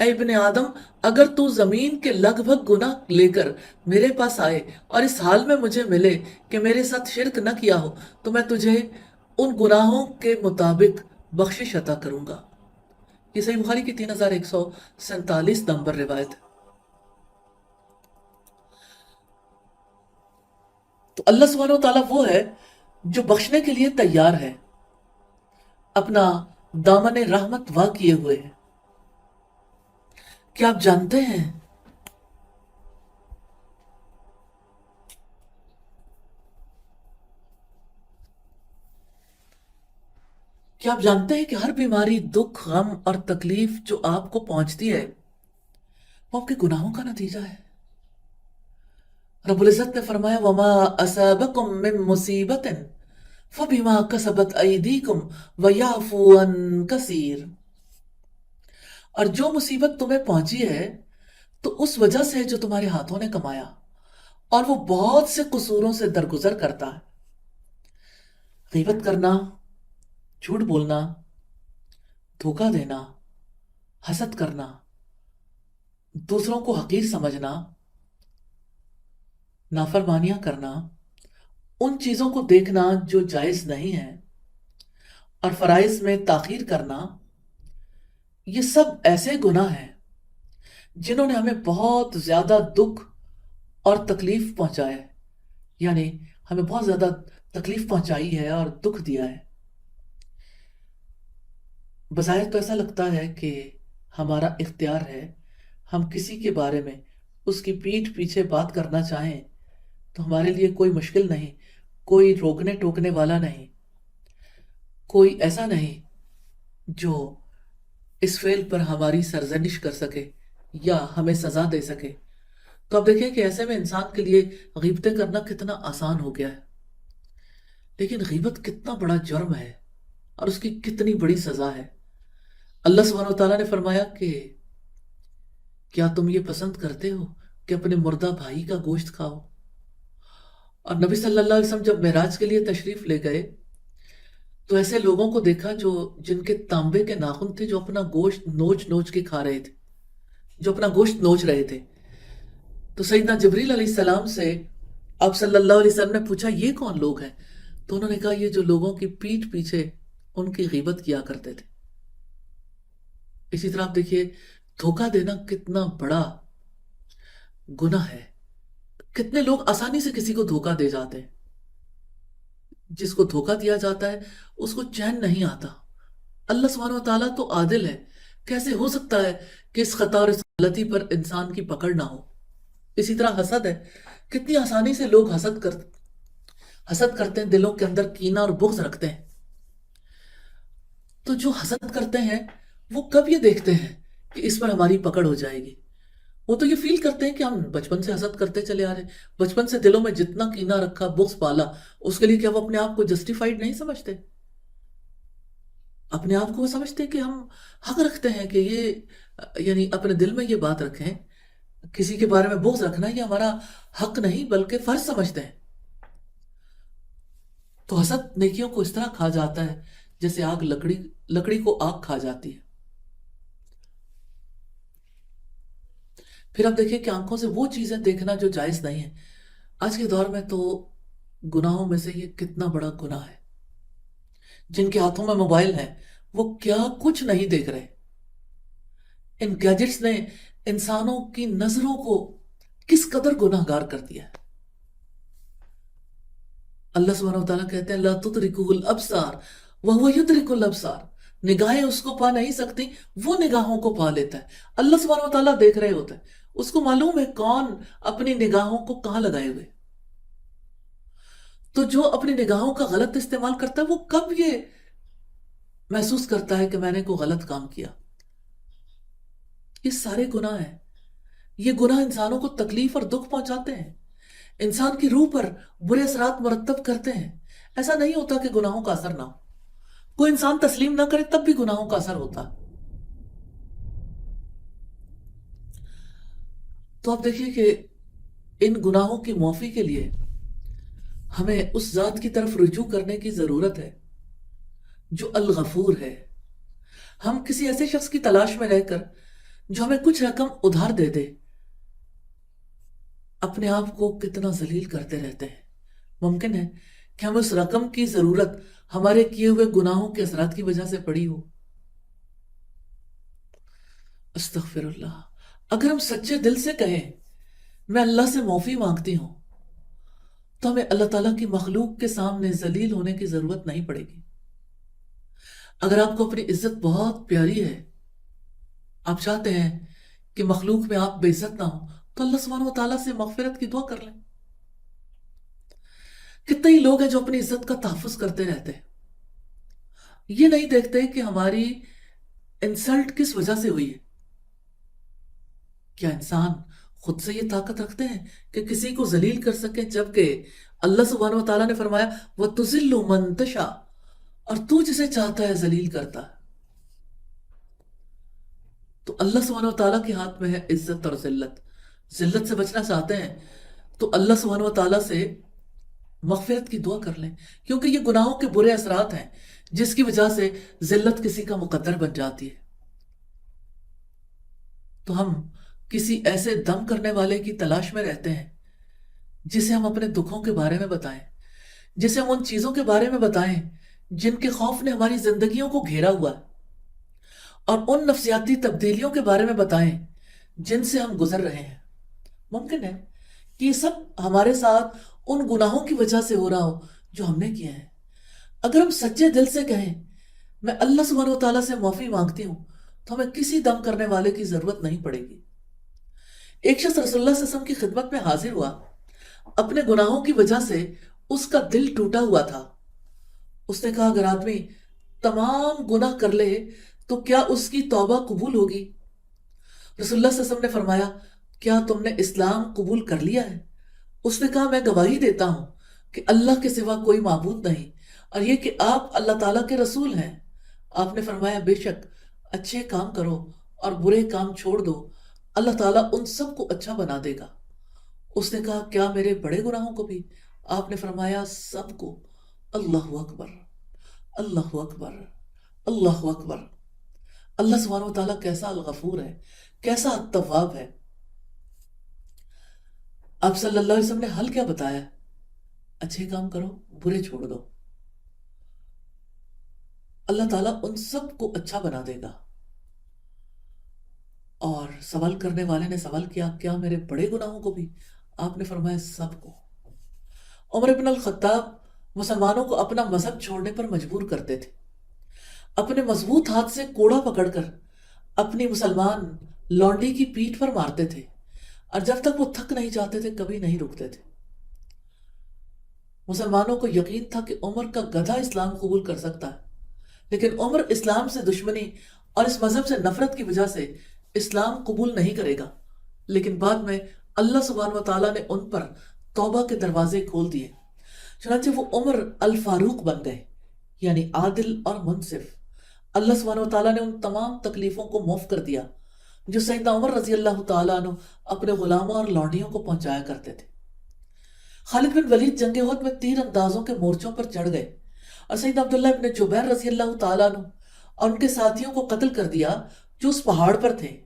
اے ابن آدم، اگر تو زمین کے لگ بھگ گناہ لے کر میرے پاس آئے اور اس حال میں مجھے ملے کہ میرے ساتھ شرک نہ کیا ہو، تو میں تجھے ان گناہوں کے مطابق بخشش عطا کروں گا۔ یہ صحیح بخاری کی 3147 نمبر روایت ہے۔ تو اللہ سبحانہ و تعالیٰ وہ ہے جو بخشنے کے لیے تیار ہے، اپنا دامن رحمت وا کیے ہوئے ہے۔ کیا آپ جانتے ہیں کہ ہر بیماری، دکھ، غم اور تکلیف جو آپ کو پہنچتی ہے وہ آپ کے گناہوں کا نتیجہ ہے۔ رب العزت نے فرمایا وَمَا أَصَابَكُم مِّن مُّصِيبَةٍ فَبِمَا كَسَبَتْ أَيْدِيكُمْ وَيَعْفُو عَن كَثِيرٍ۔ اور جو مصیبت تمہیں پہنچی ہے تو اس وجہ سے جو تمہارے ہاتھوں نے کمایا، اور وہ بہت سے قصوروں سے درگزر کرتا ہے۔ غیبت کرنا، جھوٹ بولنا، دھوکہ دینا، حسد کرنا، دوسروں کو حقیر سمجھنا، نافرمانیاں کرنا، ان چیزوں کو دیکھنا جو جائز نہیں ہے، اور فرائض میں تاخیر کرنا، یہ سب ایسے گناہ ہیں جنہوں نے ہمیں بہت زیادہ دکھ اور تکلیف پہنچایا ہے، یعنی ہمیں بہت زیادہ تکلیف پہنچائی ہے اور دکھ دیا ہے۔ بظاہر تو ایسا لگتا ہے کہ ہمارا اختیار ہے، ہم کسی کے بارے میں اس کی پیٹھ پیچھے بات کرنا چاہیں تو ہمارے لیے کوئی مشکل نہیں، کوئی روکنے ٹوکنے والا نہیں، کوئی ایسا نہیں جو اس فعل پر ہماری سرزنش کر سکے یا ہمیں سزا دے سکے۔ تو اب دیکھیں کہ ایسے میں انسان کے لیے غیبتیں کرنا کتنا آسان ہو گیا ہے، لیکن غیبت کتنا بڑا جرم ہے اور اس کی کتنی بڑی سزا ہے۔ اللہ سبحانہ وتعالیٰ نے فرمایا کہ کیا تم یہ پسند کرتے ہو کہ اپنے مردہ بھائی کا گوشت کھاؤ؟ اور نبی صلی اللہ علیہ وسلم جب معراج کے لیے تشریف لے گئے تو ایسے لوگوں کو دیکھا جن کے تانبے کے ناخن تھے، جو اپنا گوشت نوچ نوچ کے کھا رہے تھے، جو اپنا گوشت نوچ رہے تھے۔ تو سیدنا جبریل علیہ السلام سے آپ صلی اللہ علیہ وسلم نے پوچھا یہ کون لوگ ہیں؟ تو انہوں نے کہا یہ جو لوگوں کی پیٹھ پیچھے ان کی غیبت کیا کرتے تھے۔ اسی طرح آپ دیکھیے دھوکہ دینا کتنا بڑا گناہ ہے۔ کتنے لوگ آسانی سے کسی کو دھوکہ دے جاتے ہیں، جس کو دھوکہ دیا جاتا ہے اس کو چین نہیں آتا۔ اللہ سبحانہ وتعالیٰ تو عادل ہے، کیسے ہو سکتا ہے کہ اس خطا اور اس غلطی پر انسان کی پکڑ نہ ہو؟ اسی طرح حسد ہے، کتنی آسانی سے لوگ حسد کرتے ہیں، دلوں کے اندر کینہ اور بغض رکھتے ہیں۔ تو جو حسد کرتے ہیں وہ کب یہ دیکھتے ہیں کہ اس پر ہماری پکڑ ہو جائے گی؟ وہ تو یہ فیل کرتے ہیں کہ ہم بچپن سے حسد کرتے چلے آ رہے ہیں، بچپن سے دلوں میں جتنا کینہ رکھا، بغض پالا، اس کے لیے کیا وہ اپنے آپ کو جسٹیفائیڈ نہیں سمجھتے؟ اپنے آپ کو وہ سمجھتے کہ ہم حق رکھتے ہیں کہ یعنی اپنے دل میں یہ بات رکھیں، کسی کے بارے میں بغض رکھنا یہ ہمارا حق نہیں بلکہ فرض سمجھتے ہیں۔ تو حسد نیکیوں کو اس طرح کھا جاتا ہے جیسے آگ لکڑی کو آگ کھا جاتی ہے۔ پھر اب دیکھیں کہ آنکھوں سے وہ چیزیں دیکھنا جو جائز نہیں ہے۔ آج کے دور میں تو گناہوں میں سے یہ کتنا بڑا گناہ ہے۔ جن کے ہاتھوں میں موبائل ہیں وہ کیا کچھ نہیں دیکھ رہے۔ ان گیجٹس نے انسانوں کی نظروں کو کس قدر گناہ گار کر دیا ہے۔ اللہ سبحانہ وتعالیٰ کہتے ہیں لا تدرکہ الابصار وہو یدرک الابصار، نگاہیں اس کو پا نہیں سکتی، وہ نگاہوں کو پا لیتا ہے۔ اللہ سبحانہ وتعالیٰ دیکھ رہے ہوتے ہیں، اس کو معلوم ہے کون اپنی نگاہوں کو کہاں لگائے ہوئے۔ تو جو اپنی نگاہوں کا غلط استعمال کرتا ہے وہ کب یہ محسوس کرتا ہے کہ میں نے کوئی غلط کام کیا؟ یہ سارے گناہ ہیں۔ یہ گناہ انسانوں کو تکلیف اور دکھ پہنچاتے ہیں، انسان کی روح پر برے اثرات مرتب کرتے ہیں۔ ایسا نہیں ہوتا کہ گناہوں کا اثر نہ ہو، کوئی انسان تسلیم نہ کرے تب بھی گناہوں کا اثر ہوتا۔ تو آپ دیکھیے کہ ان گناہوں کی معافی کے لیے ہمیں اس ذات کی طرف رجوع کرنے کی ضرورت ہے جو الغفور ہے۔ ہم کسی ایسے شخص کی تلاش میں رہ کر جو ہمیں کچھ رقم ادھار دے دے، اپنے آپ کو کتنا ذلیل کرتے رہتے ہیں۔ ممکن ہے کہ ہم اس رقم کی ضرورت ہمارے کیے ہوئے گناہوں کے اثرات کی وجہ سے پڑی ہو۔ استغفر اللہ۔ اگر ہم سچے دل سے کہیں میں اللہ سے معافی مانگتی ہوں، تو ہمیں اللہ تعالیٰ کی مخلوق کے سامنے ذلیل ہونے کی ضرورت نہیں پڑے گی۔ اگر آپ کو اپنی عزت بہت پیاری ہے، آپ چاہتے ہیں کہ مخلوق میں آپ بے عزت نہ ہو، تو اللہ سبحانہ وتعالیٰ سے مغفرت کی دعا کر لیں۔ کتنے ہی لوگ ہیں جو اپنی عزت کا تحفظ کرتے رہتے ہیں، یہ نہیں دیکھتے کہ ہماری انسلٹ کس وجہ سے ہوئی ہے۔ کیا انسان خود سے یہ طاقت رکھتے ہیں کہ کسی کو ذلیل کر سکیں، جبکہ اللہ سبحانہ وتعالیٰ نے فرمایا وَتُذِلُّ مَن تَشَاءُ، اور تو جسے چاہتا ہے ذلیل کرتا ہے۔ تو اللہ سبحانہ وتعالیٰ کے ہاتھ میں ہے عزت اور ذلت۔ ذلت سے بچنا چاہتے ہیں تو اللہ سبحانہ وتعالیٰ سے مغفرت کی دعا کر لیں، کیونکہ یہ گناہوں کے برے اثرات ہیں جس کی وجہ سے ذلت کسی کا مقدر بن جاتی ہے۔ تو ہم کسی ایسے دم کرنے والے کی تلاش میں رہتے ہیں جسے ہم اپنے دکھوں کے بارے میں بتائیں، جسے ہم ان چیزوں کے بارے میں بتائیں جن کے خوف نے ہماری زندگیوں کو گھیرا ہوا ہے، اور ان نفسیاتی تبدیلیوں کے بارے میں بتائیں جن سے ہم گزر رہے ہیں۔ ممکن ہے کہ یہ سب ہمارے ساتھ ان گناہوں کی وجہ سے ہو رہا ہو جو ہم نے کیے ہیں۔ اگر ہم سچے دل سے کہیں میں اللہ سبحانہ وتعالیٰ سے معافی مانگتی ہوں، تو ہمیں کسی دم کرنے والے کی ضرورت نہیں پڑے گی۔ ایک شخص رسول اللہ صلی اللہ علیہ وسلم کی خدمت میں حاضر ہوا، اپنے گناہوں کی وجہ سے اس کا دل ٹوٹا ہوا تھا۔ اس نے کہا اگر آدمی تمام گناہ کر لے تو کیا اس کی توبہ قبول ہوگی؟ رسول اللہ صلی اللہ علیہ وسلم نے فرمایا کیا تم نے اسلام قبول کر لیا ہے؟ اس نے کہا میں گواہی دیتا ہوں کہ اللہ کے سوا کوئی معبود نہیں، اور یہ کہ آپ اللہ تعالیٰ کے رسول ہیں۔ آپ نے فرمایا بے شک اچھے کام کرو اور برے کام چھوڑ دو، اللہ تعالیٰ ان سب کو اچھا بنا دے گا۔ اس نے کہا کیا میرے بڑے گناہوں کو بھی؟ آپ نے فرمایا سب کو۔ اللہ اکبر، اللہ اکبر، اللہ اکبر۔ اللہ سبحانہ وتعالیٰ کیسا الغفور ہے، کیسا التواب ہے۔ آپ صلی اللہ علیہ وسلم نے حل کیا بتایا؟ اچھے کام کرو، برے چھوڑ دو، اللہ تعالیٰ ان سب کو اچھا بنا دے گا۔ اور سوال کرنے والے نے سوال کیا کیا میرے بڑے گناہوں کو بھی؟ آپ نے فرمایا سب کو۔ عمر بن الخطاب مسلمانوں کو اپنا مذہب چھوڑنے پر مجبور کرتے تھے، اپنے مضبوط ہاتھ سے کوڑا پکڑ کر اپنی مسلمان لونڈی کی پیٹھ پر مارتے تھے، اور جب تک وہ تھک نہیں جاتے تھے کبھی نہیں رکتے تھے۔ مسلمانوں کو یقین تھا کہ عمر کا گدھا اسلام قبول کر سکتا ہے، لیکن عمر اسلام سے دشمنی اور اس مذہب سے نفرت کی وجہ سے اسلام قبول نہیں کرے گا۔ لیکن بعد میں اللہ سبحانہ وتعالیٰ نے ان پر توبہ کے دروازے کھول دیے، چنانچہ وہ عمر الفاروق بن گئے، یعنی عادل اور منصف۔ اللہ سبحانہ وتعالیٰ نے ان تمام تکلیفوں کو معاف کر دیا جو سیدنا عمر رضی اللہ تعالیٰ عنہ اپنے غلاموں اور لونڈیوں کو پہنچایا کرتے تھے۔ خالد بن ولید جنگ احد میں تیر اندازوں کے مورچوں پر چڑھ گئے اور سیدنا عبداللہ ابن جبیر رضی اللہ تعالیٰ عنہ اور ان کے ساتھیوں کو قتل کر دیا جو اس پہاڑ پر تھے۔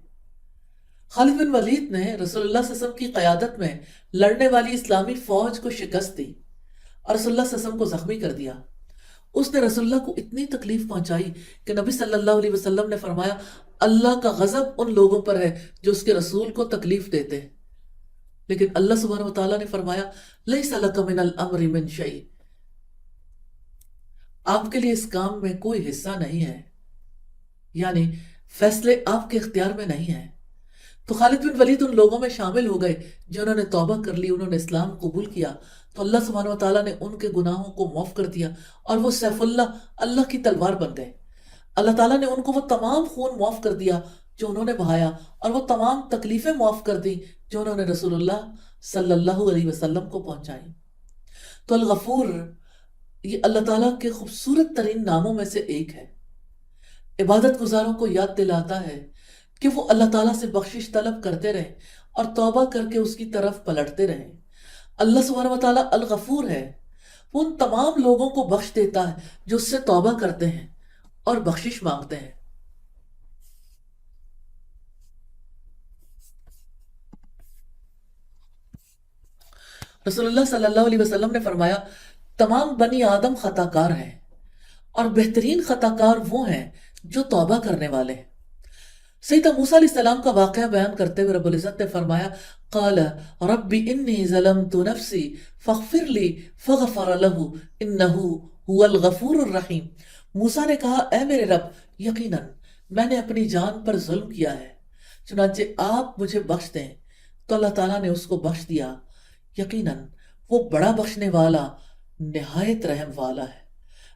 خالد بن ولید نے رسول اللہ صلی اللہ علیہ وسلم کی قیادت میں لڑنے والی اسلامی فوج کو شکست دی اور رسول اللہ صلی اللہ علیہ وسلم کو زخمی کر دیا۔ اس نے رسول اللہ کو اتنی تکلیف پہنچائی کہ نبی صلی اللہ علیہ وسلم نے فرمایا اللہ کا غضب ان لوگوں پر ہے جو اس کے رسول کو تکلیف دیتے ہیں۔ لیکن اللہ سبحانہ وتعالیٰ نے فرمایا لیس لک من الامر من شیء، آپ کے لیے اس کام میں کوئی حصہ نہیں ہے، یعنی فیصلے آپ کے اختیار میں نہیں ہیں۔ تو خالد بن ولید ان لوگوں میں شامل ہو گئے جنہوں نے توبہ کر لی، انہوں نے اسلام قبول کیا، تو اللہ سبحانہ وتعالیٰ نے ان کے گناہوں کو معاف کر دیا اور وہ سیف اللہ کی تلوار بن گئے۔ اللہ تعالیٰ نے ان کو وہ تمام خون معاف کر دیا جو انہوں نے بہایا، اور وہ تمام تکلیفیں معاف کر دی جو انہوں نے رسول اللہ صلی اللہ علیہ وسلم کو پہنچائی۔ تو الغفور یہ اللہ تعالیٰ کے خوبصورت ترین ناموں میں سے ایک ہے۔ عبادت گزاروں کو یاد دلاتا ہے کہ وہ اللہ تعالیٰ سے بخشش طلب کرتے رہیں اور توبہ کر کے اس کی طرف پلٹتے رہیں۔ اللہ سبحانہ وتعالیٰ الغفور ہے، وہ ان تمام لوگوں کو بخش دیتا ہے جو اس سے توبہ کرتے ہیں اور بخشش مانگتے ہیں۔ رسول اللہ صلی اللہ علیہ وسلم نے فرمایا تمام بنی آدم خطا کار ہیں اور بہترین خطا کار وہ ہیں جو توبہ کرنے والے ہیں۔ سیدنا موسیٰ علیہ السلام کا واقعہ بیان کرتے ہوئے رب العزت نے فرمایا قال رب انی ظلمت نفسی فاغفر لی فغفر له انہ هو الغفور الرحیم۔ موسیٰ نے کہا اے میرے رب یقیناً میں نے اپنی جان پر ظلم کیا ہے، چنانچہ آپ مجھے بخش دیں، تو اللہ تعالیٰ نے اس کو بخش دیا، یقیناً وہ بڑا بخشنے والا نہایت رحم والا ہے۔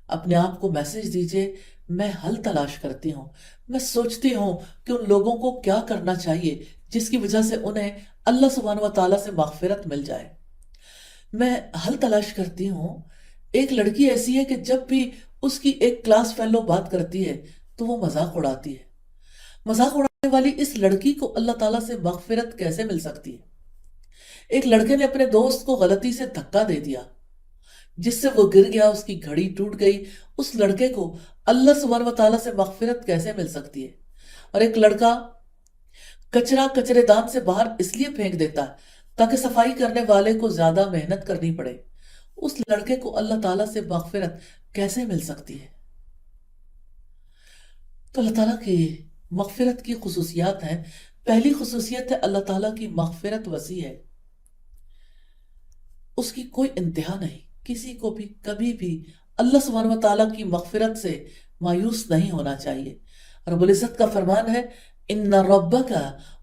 اپنے آپ کو میسج دیجئے میں حل تلاش کرتی ہوں، میں سوچتی ہوں کہ ان لوگوں کو کیا کرنا چاہیے جس کی وجہ سے انہیں اللہ سبحانہ و تعالیٰ سے مغفرت مل جائے۔ میں حل تلاش کرتی ہوں۔ ایک لڑکی ایسی ہے کہ جب بھی اس کی ایک کلاس فیلو بات کرتی ہے تو وہ مذاق اڑاتی ہے۔ مذاق اڑانے والی اس لڑکی کو اللہ تعالیٰ سے مغفرت کیسے مل سکتی ہے؟ ایک لڑکے نے اپنے دوست کو غلطی سے دھکا دے دیا جس سے وہ گر گیا، اس کی گھڑی ٹوٹ گئی۔ اس لڑکے کو اللہ سبحانہ و تعالیٰ سے مغفرت کیسے مل سکتی ہے؟ اور ایک لڑکا کچرا کچرے دان سے باہر اس لیے پھینک دیتا ہے تاکہ صفائی کرنے والے کو زیادہ محنت کرنی پڑے، اس لڑکے کو اللہ تعالیٰ سے مغفرت کیسے مل سکتی ہے؟ تو اللہ تعالیٰ کی مغفرت کی خصوصیات ہیں۔ پہلی خصوصیت ہے اللہ تعالیٰ کی مغفرت وسیع ہے، اس کی کوئی انتہا نہیں۔ کسی کو بھی کبھی بھی اللہ سبحانہ و تعالیٰ کی مغفرت سے مایوس نہیں ہونا چاہیے۔ رب العزت کا فرمان ہے ان ربک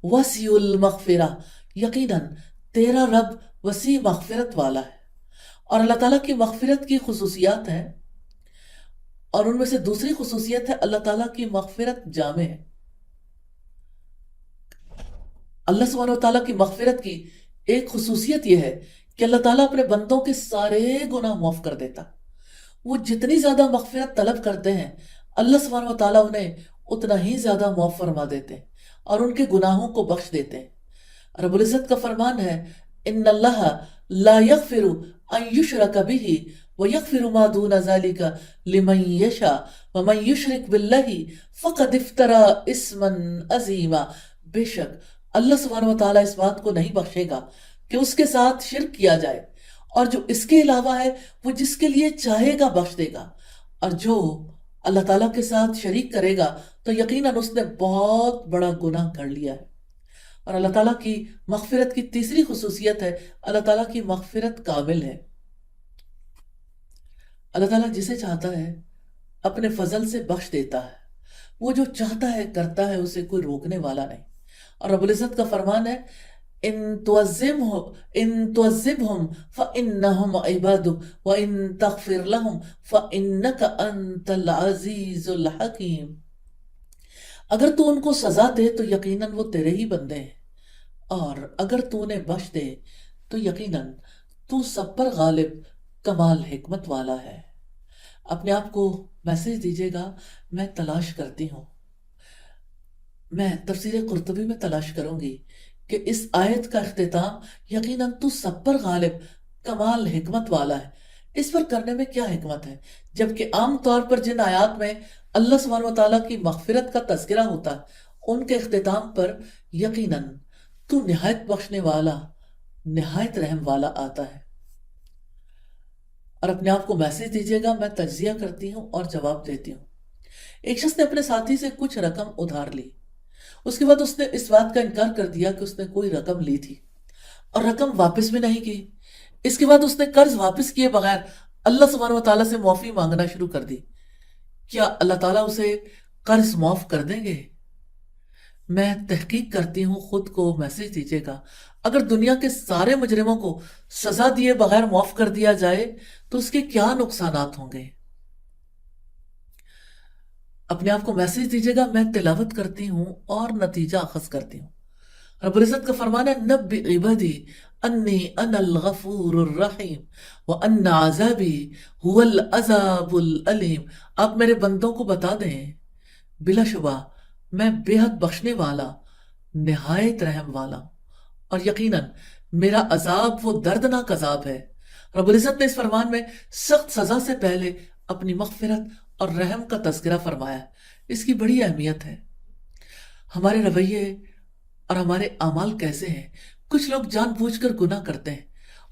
وسیع المغفرہ، یقیناً تیرا رب وسیع مغفرت والا ہے۔ اور اللہ تعالیٰ کی مغفرت کی خصوصیات ہیں، اور ان میں سے دوسری خصوصیت ہے اللہ تعالیٰ کی مغفرت جامع ہے۔ اللہ سبحانہ و تعالیٰ کی مغفرت کی ایک خصوصیت یہ ہے کہ اللہ تعالیٰ اپنے بندوں کے سارے گناہ معاف کر دیتا۔ وہ جتنی زیادہ مغفرت طلب کرتے ہیں اللہ سبحانہ و تعالیٰ انہیں اتنا ہی زیادہ معاف فرما دیتے ہیں اور ان کے گناہوں کو بخش دیتے ہیں۔ رب العزت کا فرمان ہے ان اللہ لا یغفر ان یشرک بہ ویغفر ما دون ذلک لمن یشاء ومن یشرک باللہ فقد افترى اسما عظیما۔ بے شک اللہ سبحانہ و تعالیٰ اس بات کو نہیں بخشے گا کہ اس کے ساتھ شرک کیا جائے، اور جو اس کے علاوہ ہے وہ جس کے لیے چاہے گا بخش دے گا، اور جو اللہ تعالیٰ کے ساتھ شریک کرے گا تو یقیناً اس نے بہت بڑا گناہ کر لیا ہے۔ اور اللہ تعالیٰ کی مغفرت کی تیسری خصوصیت ہے اللہ تعالیٰ کی مغفرت کامل ہے۔ اللہ تعالیٰ جسے چاہتا ہے اپنے فضل سے بخش دیتا ہے، وہ جو چاہتا ہے کرتا ہے، اسے کوئی روکنے والا نہیں۔ اور رب العزت کا فرمان ہے ان تعذبهم فإنهم عبادك وإن تغفر لهم فإنك أنت العزيز الحكيم۔ اگر تو ان کو سزا دے تو یقیناً وہ تیرے ہی بندے ہیں، اور اگر تو انہیں بخش دے تو یقیناً تو سب پر غالب کمال حکمت والا ہے۔ اپنے آپ کو میسج دیجیے گا میں تلاش کرتی ہوں، میں تفسیر قرطبی میں تلاش کروں گی کہ اس آیت کا اختتام یقیناً تو سب پر غالب کمال حکمت والا ہے، اس پر کرنے میں کیا حکمت ہے؟ جبکہ عام طور پر جن آیات میں اللہ سبحانہ و تعالیٰ کی مغفرت کا تذکرہ ہوتا ہے ان کے اختتام پر یقیناً تو نہایت بخشنے والا نہایت رحم والا آتا ہے۔ اور اپنے آپ کو میسج دیجیے گا میں تجزیہ کرتی ہوں اور جواب دیتی ہوں۔ ایک شخص نے اپنے ساتھی سے کچھ رقم ادھار لی، اس کے بعد اس نے اس بات کا انکار کر دیا کہ اس نے کوئی رقم لی تھی اور رقم واپس بھی نہیں کی۔ اس کے بعد اس نے قرض واپس کیے بغیر اللہ سبحانہ و تعالیٰ سے معافی مانگنا شروع کر دی۔ کیا اللہ تعالیٰ اسے قرض معاف کر دیں گے؟ میں تحقیق کرتی ہوں، خود کو میسج دیجیے گا اگر دنیا کے سارے مجرموں کو سزا دیے بغیر معاف کر دیا جائے تو اس کے کیا نقصانات ہوں گے؟ اپنے آپ کو میسج دیجیے گا میں تلاوت کرتی ہوں اور نتیجہ اخذ کرتی ہوں۔ رب العزت کا فرمان ہے نبئ عبادی انی انا الغفور الرحیم وان عذابی هو العذاب العلیم۔ آپ میرے بندوں کو بتا دیں بلا شبہ میں بے حد بخشنے والا نہایت رحم والا ہوں، اور یقیناً میرا عذاب وہ دردناک عذاب ہے۔ رب العزت نے اس فرمان میں سخت سزا سے پہلے اپنی مغفرت اور رحم کا تذکرہ فرمایا، اس کی بڑی اہمیت ہے۔ ہمارے رویے اور ہمارے اعمال کیسے ہیں؟ کچھ لوگ جان بوجھ کر گناہ کرتے ہیں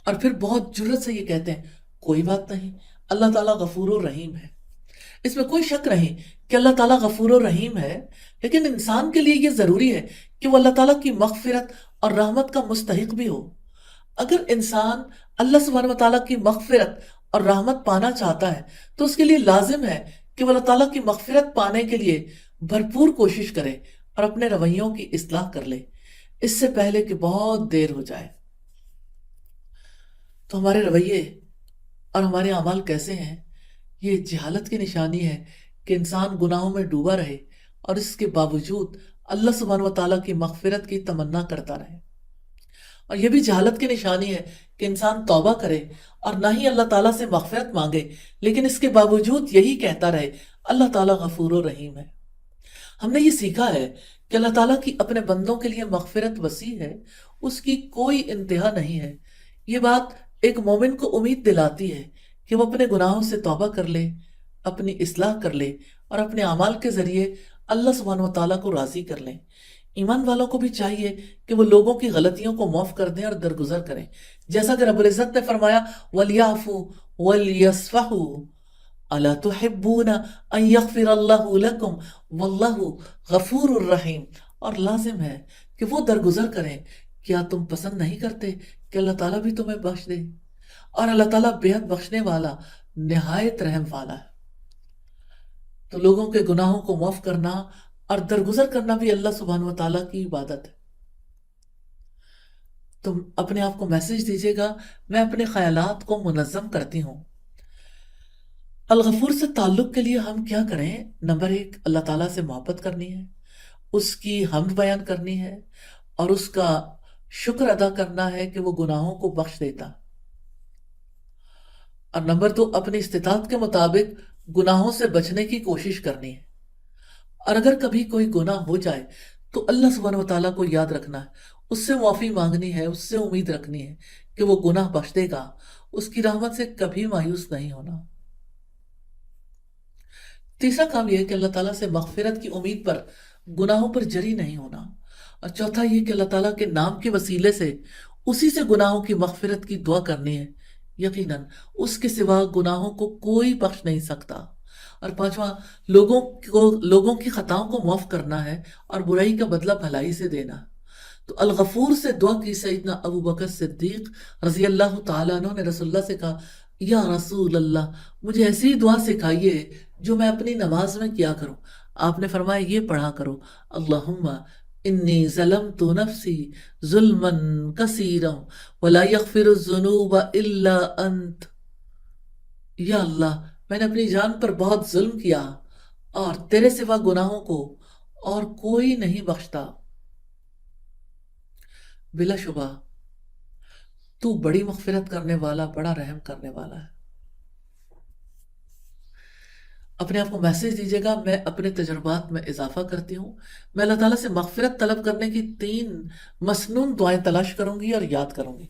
اور پھر بہت جرت سے یہ کہتے ہیں کوئی بات نہیں، اللہ تعالیٰ غفور الرحیم ہے۔ اس میں کوئی شک نہیں کہ اللہ تعالیٰ غفور الرحیم ہے، لیکن انسان کے لیے یہ ضروری ہے کہ وہ اللہ تعالیٰ کی مغفرت اور رحمت کا مستحق بھی ہو۔ اگر انسان اللہ سبحانہ وتعالیٰ کی مغفرت اور رحمت پانا چاہتا ہے تو اس کے لیے لازم ہے کہ وہ اللہ تعالیٰ کی مغفرت پانے کے لیے بھرپور کوشش کرے اور اپنے رویوں کی اصلاح کر لے، اس سے پہلے کہ بہت دیر ہو جائے۔ تو ہمارے رویے اور ہمارے اعمال کیسے ہیں؟ یہ جہالت کی نشانی ہے کہ انسان گناہوں میں ڈوبا رہے اور اس کے باوجود اللہ سبحانہ وتعالیٰ کی مغفرت کی تمنا کرتا رہے۔ اور یہ بھی جہالت کی نشانی ہے کہ انسان توبہ کرے اور نہ ہی اللہ تعالیٰ سے مغفرت مانگے، لیکن اس کے باوجود یہی کہتا رہے اللہ تعالیٰ غفور و رحیم ہے۔ ہم نے یہ سیکھا ہے کہ اللہ تعالیٰ کی اپنے بندوں کے لیے مغفرت وسیع ہے، اس کی کوئی انتہا نہیں ہے۔ یہ بات ایک مومن کو امید دلاتی ہے کہ وہ اپنے گناہوں سے توبہ کر لے، اپنی اصلاح کر لے اور اپنے اعمال کے ذریعے اللہ سبحانہ وتعالیٰ کو راضی کر لیں۔ ایمان والوں کو بھی چاہیے کہ وہ لوگوں کی غلطیوں کو معاف کر دیں اور درگزر کریں، جیسا کہ رب العزت نے فرمایا وَلْيَعْفُوا وَلْيَصْفَحُوا أَلَا تُحِبُّونَ أَن يَغْفِرَ اللَّهُ لَكُمْ وَاللَّهُ غَفُورٌ الرحیم۔ اور لازم ہے کہ وہ درگزر کریں۔ کیا تم پسند نہیں کرتے کہ اللہ تعالیٰ بھی تمہیں بخش دے؟ اور اللہ تعالیٰ بے حد بخشنے والا، نہایت رحم والا ہے۔ تو لوگوں کے گناہوں کو معاف کرنا اور درگزر کرنا بھی اللہ سبحانہ وتعالیٰ کی عبادت ہے۔ تم اپنے آپ کو میسج دیجیے گا میں اپنے خیالات کو منظم کرتی ہوں۔ الغفور سے تعلق کے لیے ہم کیا کریں؟ نمبر 1، اللہ تعالیٰ سے محبت کرنی ہے، اس کی حمد بیان کرنی ہے اور اس کا شکر ادا کرنا ہے کہ وہ گناہوں کو بخش دیتا۔ اور نمبر 2، اپنی استطاعت کے مطابق گناہوں سے بچنے کی کوشش کرنی ہے۔ اور اگر کبھی کوئی گناہ ہو جائے تو اللہ سبحانہ وتعالیٰ کو یاد رکھنا ہے، اس سے معافی مانگنی ہے، اس سے امید رکھنی ہے کہ وہ گناہ بخش دے گا، اس کی رحمت سے کبھی مایوس نہیں ہونا۔ تیسرا کام یہ ہے کہ اللہ تعالیٰ سے مغفرت کی امید پر گناہوں پر جری نہیں ہونا۔ اور چوتھا یہ کہ اللہ تعالیٰ کے نام کے وسیلے سے اسی سے گناہوں کی مغفرت کی دعا کرنی ہے۔ یقیناً اس کے سوا گناہوں کو کوئی بخش نہیں سکتا۔ اور پانچواں، لوگوں کی خطاؤں کو معاف کرنا ہے اور برائی کا بدلہ بھلائی سے دینا۔ تو الغفور سے دعا کی سیدنا ابو بکر صدیق رضی اللہ تعالیٰ عنہ نے رسول اللہ سے کہا یا رسول اللہ، مجھے ایسی دعا سکھائیے جو میں اپنی نماز میں کیا کروں۔ آپ نے فرمایا یہ پڑھا کرو اللہم انی ظلمت نفسی ظلما کثیرا ولا یغفر الذنوب الا انت۔ یا اللہ، میں نے اپنی جان پر بہت ظلم کیا اور تیرے سوا گناہوں کو اور کوئی نہیں بخشتا۔ بلا شبہ تو بڑی مغفرت کرنے والا، بڑا رحم کرنے والا ہے۔ اپنے آپ کو میسج دیجیے گا میں اپنے تجربات میں اضافہ کرتی ہوں۔ میں اللہ تعالیٰ سے مغفرت طلب کرنے کی 3 مسنون دعائیں تلاش کروں گی اور یاد کروں گی۔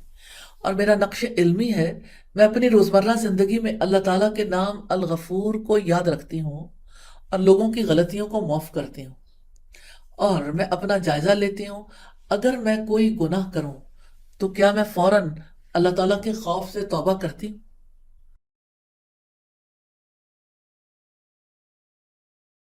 اور میرا نقش علمی ہے، میں اپنی روزمرہ زندگی میں اللہ تعالیٰ کے نام الغفور کو یاد رکھتی ہوں اور لوگوں کی غلطیوں کو معاف کرتی ہوں۔ اور میں اپنا جائزہ لیتی ہوں، اگر میں کوئی گناہ کروں تو کیا میں فوراً اللہ تعالیٰ کے خوف سے توبہ کرتی ہوں؟